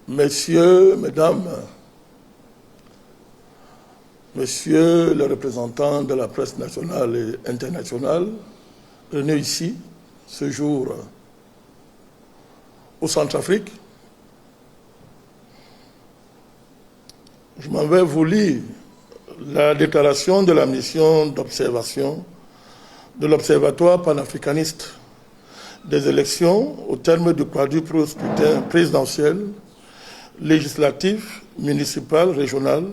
Messieurs, mesdames, messieurs les représentants de la presse nationale et internationale, réunis ici, ce jour, au Centrafrique, je m'en vais vous lire la déclaration de la mission d'observation de l'Observatoire panafricaniste des élections au terme du quadruple scrutin présidentiel, législatif, municipal, régional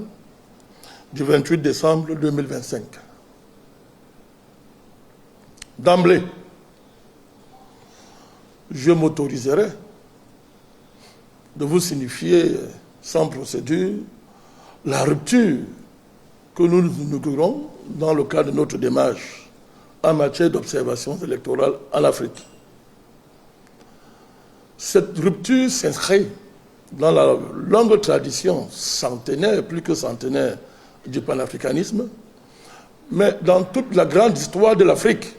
du 28 décembre 2025. D'emblée, je m'autoriserai de vous signifier sans procédure la rupture que nous inaugurons dans le cadre de notre démarche en matière d'observation électorale en Afrique. Cette rupture s'inscrit dans la longue tradition centenaire, plus que centenaire, du panafricanisme, mais dans toute la grande histoire de l'Afrique,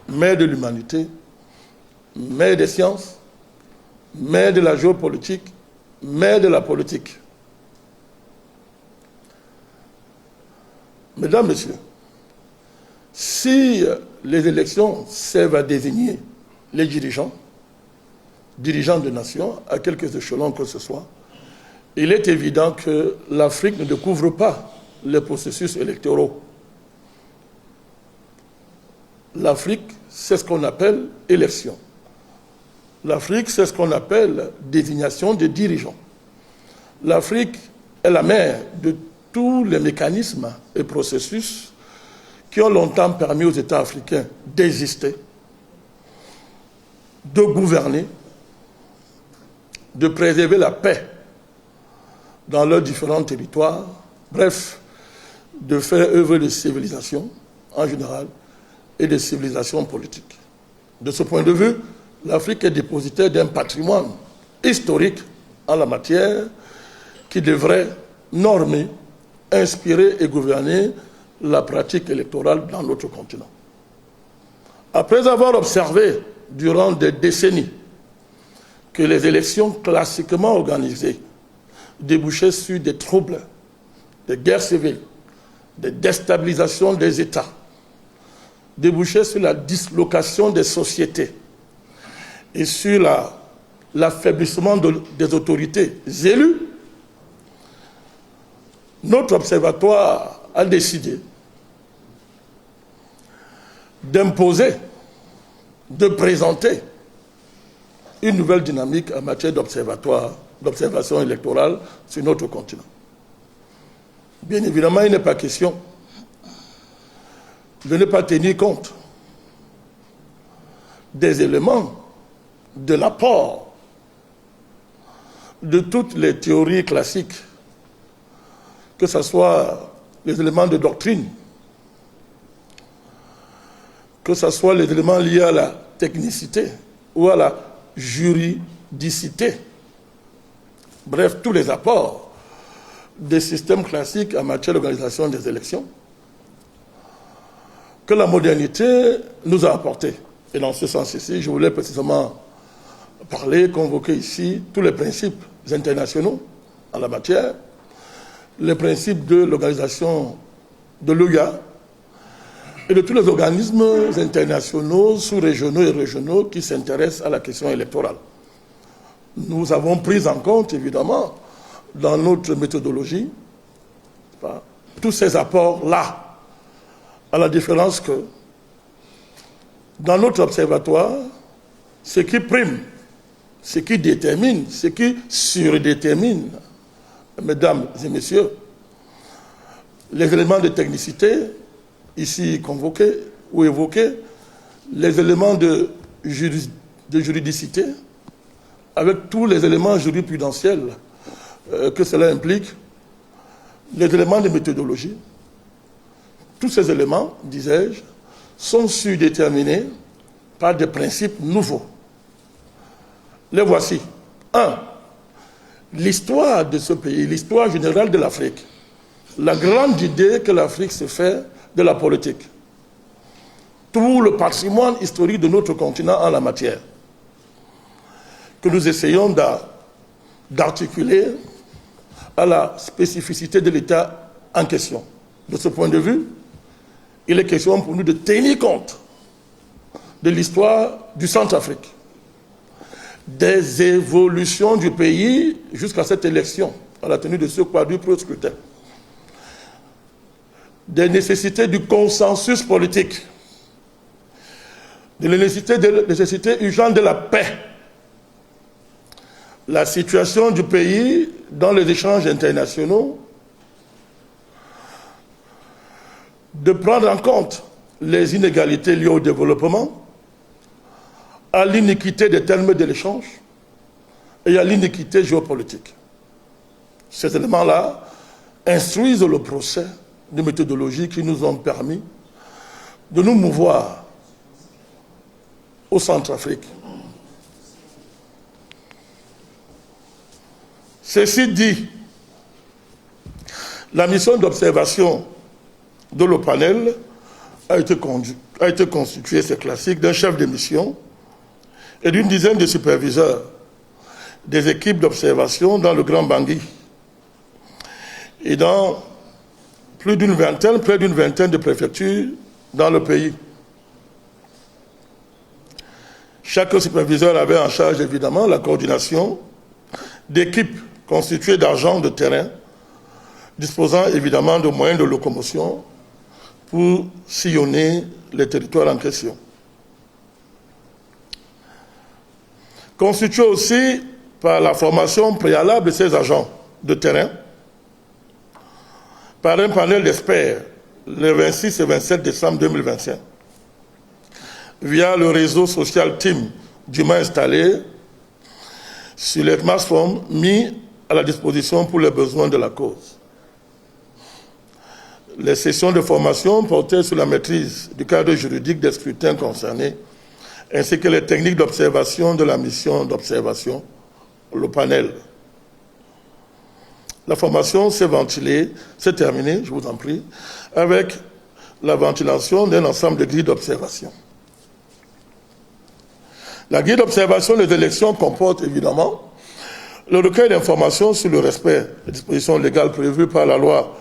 mère de l'humanité, mère des sciences, mère de la géopolitique, mère de la politique. Mesdames, Messieurs, si les élections servent à désigner les dirigeants de nations, à quelques échelons que ce soit, il est évident que l'Afrique ne découvre pas les processus électoraux. L'Afrique, c'est ce qu'on appelle élection. L'Afrique, c'est ce qu'on appelle désignation des dirigeants. L'Afrique est la mère de tous les mécanismes et processus qui ont longtemps permis aux États africains d'exister, de gouverner, de préserver la paix dans leurs différents territoires, bref, de faire œuvre de civilisation en général et de civilisation politique. De ce point de vue, l'Afrique est dépositaire d'un patrimoine historique en la matière qui devrait normer, inspirer et gouverner la pratique électorale dans notre continent. Après avoir observé durant des décennies que les élections classiquement organisées débouchaient sur des troubles, des guerres civiles, des déstabilisations des États, débouchaient sur la dislocation des sociétés et sur l'affaiblissement des autorités élues, notre observatoire a décidé d'imposer, de présenter une nouvelle dynamique en matière d'observation électorale sur notre continent. Bien évidemment, il n'est pas question de ne pas tenir compte des éléments de l'apport de toutes les théories classiques, que ce soit les éléments de doctrine, que ce soit les éléments liés à la technicité ou à la juridicité, bref, tous les apports des systèmes classiques en matière d'organisation des élections que la modernité nous a apportés. Et dans ce sens ici, je voulais précisément parler, convoquer ici tous les principes internationaux en la matière, les principes de l'organisation de l'OUA et de tous les organismes internationaux, sous-régionaux et régionaux qui s'intéressent à la question électorale. Nous avons pris en compte, évidemment, dans notre méthodologie, tous ces apports-là, à la différence que, dans notre observatoire, ce qui prime, ce qui détermine, ce qui surdétermine, mesdames et messieurs, les éléments de technicité, ici convoqués ou évoqués, les éléments de juridicité, avec tous les éléments jurisprudentiels que cela implique, les éléments de méthodologie, tous ces éléments, disais-je, sont surdéterminés par des principes nouveaux. Les voici. 1. L'histoire de ce pays, l'histoire générale de l'Afrique, la grande idée que l'Afrique se fait de la politique, tout le patrimoine historique de notre continent en la matière, que nous essayons d'articuler à la spécificité de l'État en question. De ce point de vue, il est question pour nous de tenir compte de l'histoire du Centrafrique, des évolutions du pays jusqu'à cette élection, à la tenue de ce quadruple scrutin, des nécessités du consensus politique, de la nécessité urgente de la paix, la situation du pays dans les échanges internationaux, de prendre en compte les inégalités liées au développement, à l'iniquité des termes de l'échange et à l'iniquité géopolitique. Ces éléments-là instruisent le procès de méthodologie qui nous ont permis de nous mouvoir au Centrafrique. Ceci dit, la mission d'observation de l'OPANEL a été constituée, c'est classique, d'un chef de mission et d'une dizaine de superviseurs des équipes d'observation dans le Grand Bangui et dans près d'une vingtaine de préfectures dans le pays. Chaque superviseur avait en charge évidemment la coordination d'équipes constituées d'agents de terrain disposant évidemment de moyens de locomotion pour sillonner les territoires en question. Constitué aussi par la formation préalable de ces agents de terrain, par un panel d'experts le 26 et 27 décembre 2025, via le réseau social Team dûment installé sur les smartphones mis à la disposition pour les besoins de la cause. Les sessions de formation portaient sur la maîtrise du cadre juridique des scrutins concernés, ainsi que les techniques d'observation de la mission d'observation, le panel. La formation s'est terminée, je vous en prie, avec la ventilation d'un ensemble de grilles d'observation. La grille d'observation des élections comporte évidemment le recueil d'informations sur le respect des dispositions légales prévues par la loi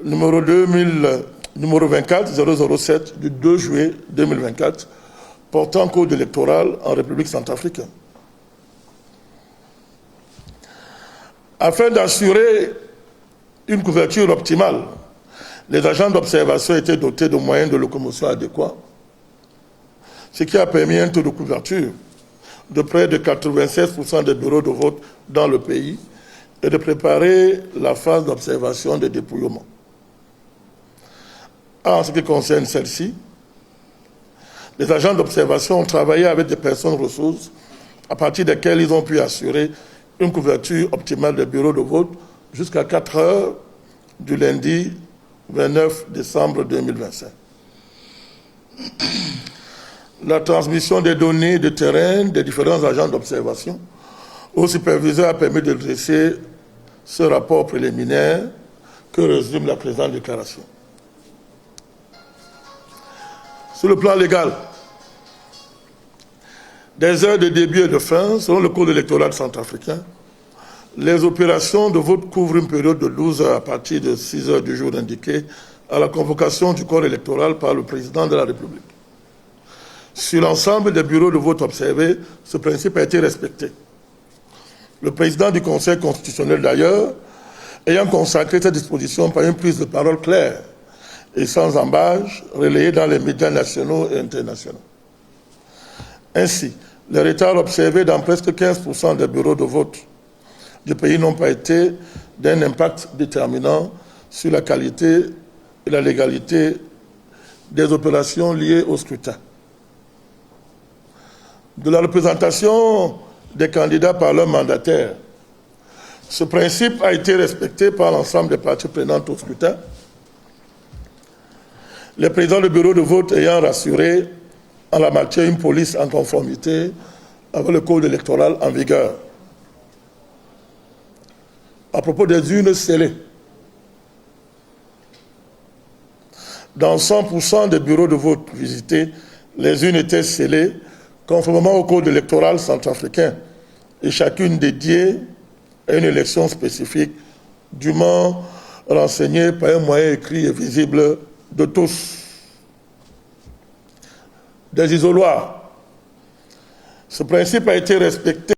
numéro 24-007 du 2 juillet 2024 portant code électoral en République centrafricaine. Afin d'assurer une couverture optimale, les agents d'observation étaient dotés de moyens de locomotion adéquats, ce qui a permis un taux de couverture de près de 96% des bureaux de vote dans le pays et de préparer la phase d'observation des dépouillements. En ce qui concerne celle-ci, les agents d'observation ont travaillé avec des personnes ressources à partir desquelles ils ont pu assurer une couverture optimale des bureaux de vote jusqu'à 4 heures du lundi 29 décembre 2025. La transmission des données de terrain des différents agents d'observation au superviseur a permis de dresser ce rapport préliminaire que résume la présente déclaration. Sur le plan légal, des heures de début et de fin, selon le code électoral centrafricain, les opérations de vote couvrent une période de 12 heures à partir de 6 heures du jour indiqué à la convocation du corps électoral par le président de la République. Sur l'ensemble des bureaux de vote observés, ce principe a été respecté. Le président du Conseil constitutionnel, d'ailleurs, ayant consacré cette disposition par une prise de parole claire et sans embâche, relayée dans les médias nationaux et internationaux. Ainsi, les retards observés dans presque 15% des bureaux de vote du pays n'ont pas été d'un impact déterminant sur la qualité et la légalité des opérations liées au scrutin. De la représentation des candidats par leurs mandataires, ce principe a été respecté par l'ensemble des parties prenantes au scrutin, les présidents de bureaux de vote ayant rassuré en la matière une police en conformité avec le code électoral en vigueur. À propos des urnes scellées, dans 100% des bureaux de vote visités, les urnes étaient scellées conformément au code électoral centrafricain et chacune dédiée à une élection spécifique, dûment renseignée par un moyen écrit et visible de tous. Des isoloirs. Ce principe a été respecté